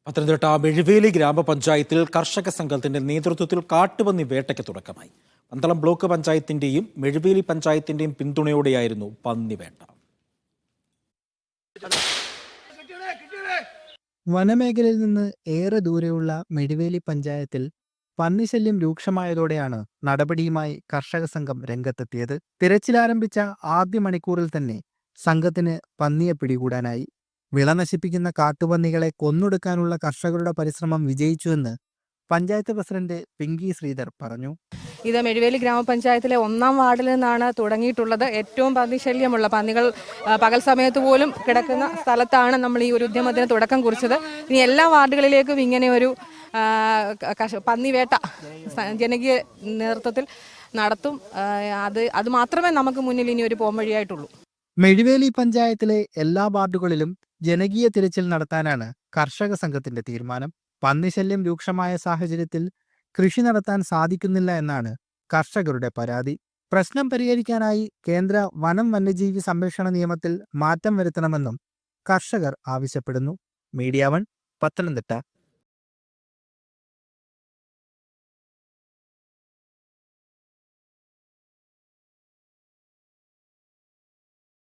പത്തനംതിട്ട മെഴുവേലി ഗ്രാമപഞ്ചായത്തിൽ കർഷക സംഘത്തിന്റെ നേതൃത്വത്തിൽ കാട്ടുപന്നി വേട്ടയ്ക്ക് തുടക്കമായി. പന്തളം ബ്ലോക്ക് പഞ്ചായത്തിന്റെയും മെഴുവേലി പഞ്ചായത്തിന്റെയും പിന്തുണയോടെയായിരുന്നു പന്നിവേട്ട. വനമേഖലയിൽ നിന്ന് ഏറെ ദൂരെയുള്ള മെഴുവേലി പഞ്ചായത്തിൽ പന്നിശല്യം രൂക്ഷമായതോടെയാണ് നടപടിയുമായി കർഷക സംഘം രംഗത്തെത്തിയത്. തിരച്ചിലാരംഭിച്ച ആദ്യ മണിക്കൂറിൽ തന്നെ സംഘത്തിന് പന്നിയെ പിടികൂടാനായി. വിള നശിപ്പിക്കുന്ന കാട്ടുപന്നികളെ കൊന്നൊടുക്കാനുള്ള കർഷകരുടെ പരിശ്രമം വിജയിച്ചുവെന്ന് പഞ്ചായത്ത് പ്രസിഡന്റ് പിങ്കി ശ്രീധർ പറഞ്ഞു. ഇത് മെഴുവേലി ഗ്രാമപഞ്ചായത്തിലെ 1-ാം വാർഡിൽ നിന്നാണ് തുടങ്ങിയിട്ടുള്ളത്. ഏറ്റവും പന്നിശല്യമുള്ള പന്നികൾ പകൽ സമയത്ത് പോലും കിടക്കുന്ന സ്ഥലത്താണ് നമ്മൾ ഈ ഒരു ഉദ്യമത്തിന് തുടക്കം കുറിച്ചത്. ഇനി എല്ലാ വാർഡുകളിലേക്കും ഇങ്ങനെ ഒരു പന്നിവേട്ട ജനകീയ നേതൃത്വത്തിൽ നടത്തും. അത് മാത്രമേ നമുക്ക് മുന്നിൽ ഇനി ഒരു പോംവഴിയായിട്ടുള്ളൂ. മെഴുവേലി പഞ്ചായത്തിലെ എല്ലാ വാർഡുകളിലും ജനകീയ തിരച്ചിൽ നടത്താനാണ് കർഷക സംഘത്തിന്റെ തീരുമാനം. പന്നിശല്യം രൂക്ഷമായ സാഹചര്യത്തിൽ കൃഷി നടത്താൻ സാധിക്കുന്നില്ല എന്നാണ് കർഷകരുടെ പരാതി. പ്രശ്നം പരിഹരിക്കാനായി കേന്ദ്ര വനം വന്യജീവി സംരക്ഷണ നിയമത്തിൽ മാറ്റം വരുത്തണമെന്നും കർഷകർ ആവശ്യപ്പെടുന്നു. മീഡിയ 1 പത്തനംതിട്ട.